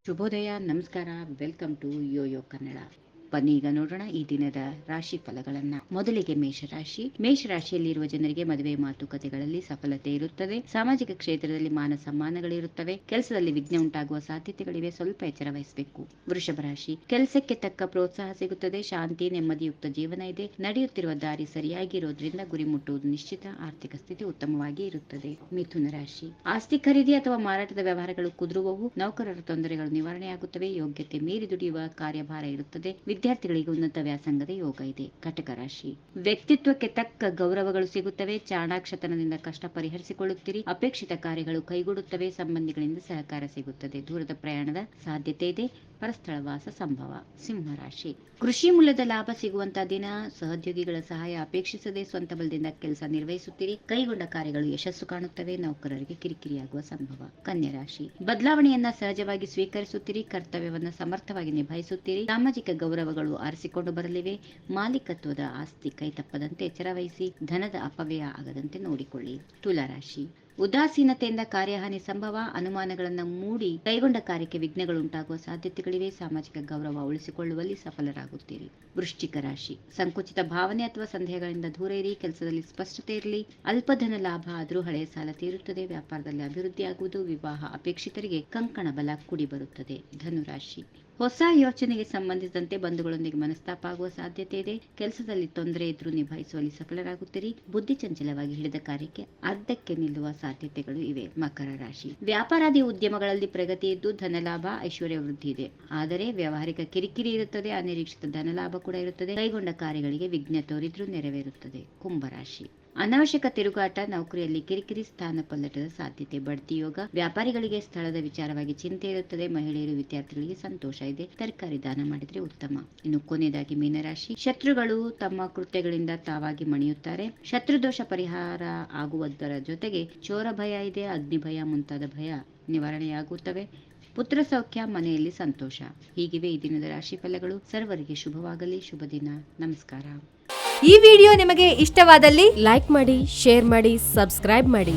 ಶುಭೋದಯ, ನಮಸ್ಕಾರ, welcome to Yoyo Kannada. ಬನ್ನಿ ಈಗ ನೋಡೋಣ ಈ ದಿನದ ರಾಶಿ ಫಲಗಳನ್ನ. ಮೊದಲಿಗೆ ಮೇಷರಾಶಿಯಲ್ಲಿರುವ ಜನರಿಗೆ ಮದುವೆ ಮಾತುಕತೆಗಳಲ್ಲಿ ಸಫಲತೆ ಇರುತ್ತದೆ. ಸಾಮಾಜಿಕ ಕ್ಷೇತ್ರದಲ್ಲಿ ಮಾನ ಸಮ್ಮಾನಗಳಿರುತ್ತವೆ. ಕೆಲಸದಲ್ಲಿ ವಿಘ್ನ ಉಂಟಾಗುವ ಸಾಧ್ಯತೆಗಳಿವೆ, ಸ್ವಲ್ಪ ಎಚ್ಚರ ವಹಿಸಬೇಕು. ವೃಷಭ ರಾಶಿ, ಕೆಲಸಕ್ಕೆ ತಕ್ಕ ಪ್ರೋತ್ಸಾಹ ಸಿಗುತ್ತದೆ. ಶಾಂತಿ ನೆಮ್ಮದಿಯುಕ್ತ ಜೀವನ ಇದೆ. ನಡೆಯುತ್ತಿರುವ ದಾರಿ ಸರಿಯಾಗಿರೋದ್ರಿಂದ ಗುರಿ ಮುಟ್ಟುವುದು ನಿಶ್ಚಿತ. ಆರ್ಥಿಕ ಸ್ಥಿತಿ ಉತ್ತಮವಾಗಿ ಇರುತ್ತದೆ. ಮಿಥುನ ರಾಶಿ, ಆಸ್ತಿ ಖರೀದಿ ಅಥವಾ ಮಾರಾಟದ ವ್ಯವಹಾರಗಳು ಕುದುರುವವು. ನೌಕರರ ತೊಂದರೆಗಳು ನಿವಾರಣೆಯಾಗುತ್ತವೆ. ಯೋಗ್ಯತೆ ಮೀರಿ ದುಡಿಯುವ ಕಾರ್ಯಭಾರ ಇರುತ್ತದೆ. ವಿದ್ಯಾರ್ಥಿಗಳಿಗೆ ಉನ್ನತ ವ್ಯಾಸಂಗದ ಯೋಗ ಇದೆ. ಕಟಕ ರಾಶಿ, ವ್ಯಕ್ತಿತ್ವಕ್ಕೆ ತಕ್ಕ ಗೌರವಗಳು ಸಿಗುತ್ತವೆ. ಚಾಣಾಕ್ಷತನದಿಂದ ಕಷ್ಟ ಪರಿಹರಿಸಿಕೊಳ್ಳುತ್ತೀರಿ. ಅಪೇಕ್ಷಿತ ಕಾರ್ಯಗಳು ಕೈಗೂಡುತ್ತವೆ. ಸಂಬಂಧಿಗಳಿಂದ ಸಹಕಾರ ಸಿಗುತ್ತದೆ. ದೂರದ ಪ್ರಯಾಣದ ಸಾಧ್ಯತೆ ಇದೆ. ಪರಸ್ಥಳ ವಾಸ ಸಂಭವ. ಸಿಂಹರಾಶಿ, ಕೃಷಿ ಮೂಲದ ಲಾಭ ಸಿಗುವಂತಹ ದಿನ. ಸಹೋದ್ಯೋಗಿಗಳ ಸಹಾಯ ಅಪೇಕ್ಷಿಸದೆ ಸ್ವಂತ ಬಲದಿಂದ ಕೆಲಸ ನಿರ್ವಹಿಸುತ್ತೀರಿ. ಕೈಗೊಂಡ ಕಾರ್ಯಗಳು ಯಶಸ್ಸು ಕಾಣುತ್ತವೆ. ನೌಕರರಿಗೆ ಕಿರಿಕಿರಿಯಾಗುವ ಸಂಭವ. ಕನ್ಯಾ ರಾಶಿ, ಬದಲಾವಣೆಯನ್ನ ಸಹಜವಾಗಿ ಸ್ವೀಕರಿಸುತ್ತೀರಿ. ಕರ್ತವ್ಯವನ್ನ ಸಮರ್ಥವಾಗಿ ನಿಭಾಯಿಸುತ್ತೀರಿ. ಸಾಮಾಜಿಕ ಗೌರವಗಳು ಆರಿಸಿಕೊಂಡು ಬರಲಿವೆ. ಮಾಲೀಕತ್ವದ ಆಸ್ತಿ ಕೈತಪ್ಪದಂತೆ ಎಚ್ಚರ ವಹಿಸಿ. ಧನದ ಅಪವ್ಯಯ ಆಗದಂತೆ ನೋಡಿಕೊಳ್ಳಿ. ತುಲಾರಾಶಿ, ಉದಾಸೀನತೆಯಿಂದ ಕಾರ್ಯಹಾನಿ ಸಂಭವ. ಅನುಮಾನಗಳನ್ನ ಮೂಡಿ ಕೈಗೊಂಡ ಕಾರ್ಯಕ್ಕೆ ವಿಘ್ನಗಳುಂಟಾಗುವ ಸಾಧ್ಯತೆಗಳಿವೆ. ಸಾಮಾಜಿಕ ಗೌರವ ಉಳಿಸಿಕೊಳ್ಳುವಲ್ಲಿ ಸಫಲರಾಗುತ್ತೀರಿ. ವೃಶ್ಚಿಕ ರಾಶಿ, ಸಂಕುಚಿತ ಭಾವನೆ ಅಥವಾ ಸಂದೇಹಗಳಿಂದ ದೂರ ಇರಿ. ಕೆಲಸದಲ್ಲಿ ಸ್ಪಷ್ಟತೆ ಇರಲಿ. ಅಲ್ಪಧನ ಲಾಭ ಆದರೂ ಹಳೆಯ ಸಾಲ ತೀರುತ್ತದೆ. ವ್ಯಾಪಾರದಲ್ಲಿ ಅಭಿವೃದ್ಧಿಯಾಗುವುದು. ವಿವಾಹ ಅಪೇಕ್ಷಿತರಿಗೆ ಕಂಕಣ ಬಲ ಕೂಡಿ ಬರುತ್ತದೆ. ಧನುರಾಶಿ, ಹೊಸ ಯೋಚನೆಗೆ ಸಂಬಂಧಿಸಿದಂತೆ ಬಂಧುಗಳೊಂದಿಗೆ ಮನಸ್ತಾಪ ಆಗುವ ಸಾಧ್ಯತೆ ಇದೆ. ಕೆಲಸದಲ್ಲಿ ತೊಂದರೆ ಇದ್ರೂ ನಿಭಾಯಿಸುವಲ್ಲಿ ಸಫಲರಾಗುತ್ತೀರಿ. ಬುದ್ಧಿ ಚಂಚಲವಾಗಿ ಹಿಡಿದ ಕಾರ್ಯಕ್ಕೆ ಅರ್ಧಕ್ಕೆ ನಿಲ್ಲುವ ಸಾಧ್ಯತೆಗಳು ಇವೆ. ಮಕರ ರಾಶಿ, ವ್ಯಾಪಾರಾದಿ ಉದ್ಯಮಗಳಲ್ಲಿ ಪ್ರಗತಿ ಇದ್ದು ಧನಲಾಭ ಐಶ್ವರ್ಯ ವೃದ್ಧಿ ಇದೆ. ಆದರೆ ವ್ಯಾವಹಾರಿಕ ಕಿರಿಕಿರಿ ಇರುತ್ತದೆ. ಅನಿರೀಕ್ಷಿತ ಧನಲಾಭ ಕೂಡ ಇರುತ್ತದೆ. ಕೈಗೊಂಡ ಕಾರ್ಯಗಳಿಗೆ ವಿಘ್ನ ತೋರಿದ್ರೂ ನೆರವೇರುತ್ತದೆ. ಕುಂಭರಾಶಿ, ಅನಾವಶ್ಯಕ ತಿರುಗಾಟ. ನೌಕರಿಯಲ್ಲಿ ಕಿರಿಕಿರಿ. ಸ್ಥಾನ ಪಲ್ಲಟದ ಸಾಧ್ಯತೆ. ಬಡ್ತಿ ಯೋಗ. ವ್ಯಾಪಾರಿಗಳಿಗೆ ಸ್ಥಳದ ವಿಚಾರವಾಗಿ ಚಿಂತೆ ಇರುತ್ತದೆ. ಮಹಿಳೆಯರು ವಿದ್ಯಾರ್ಥಿಗಳಿಗೆ ಸಂತೋಷ ಇದೆ. ತರಕಾರಿ ದಾನ ಮಾಡಿದ್ರೆ ಉತ್ತಮ. ಇನ್ನು ಕೊನೆಯದಾಗಿ ಮೀನರಾಶಿ, ಶತ್ರುಗಳು ತಮ್ಮ ಕೃತ್ಯಗಳಿಂದ ತಾವಾಗಿ ಮಣಿಯುತ್ತಾರೆ. ಶತ್ರುದೋಷ ಪರಿಹಾರ ಆಗುವುದರ ಜೊತೆಗೆ ಚೋರ ಭಯ ಇದೆ. ಅಗ್ನಿ ಭಯ ಮುಂತಾದ ಭಯ ನಿವಾರಣೆಯಾಗುತ್ತವೆ. ಪುತ್ರ ಸೌಖ್ಯ, ಮನೆಯಲ್ಲಿ ಸಂತೋಷ. ಹೀಗಿವೆ ಈ ದಿನದ ರಾಶಿ ಫಲಗಳು. ಸರ್ವರಿಗೆ ಶುಭವಾಗಲಿ. ಶುಭ ದಿನ. ನಮಸ್ಕಾರ. ಈ ವಿಡಿಯೋ ನಿಮಗೆ ಇಷ್ಟವಾದಲ್ಲಿ ಲೈಕ್ ಮಾಡಿ, ಶೇರ್ ಮಾಡಿ, ಸಬ್ಸ್ಕ್ರೈಬ್ ಮಾಡಿ.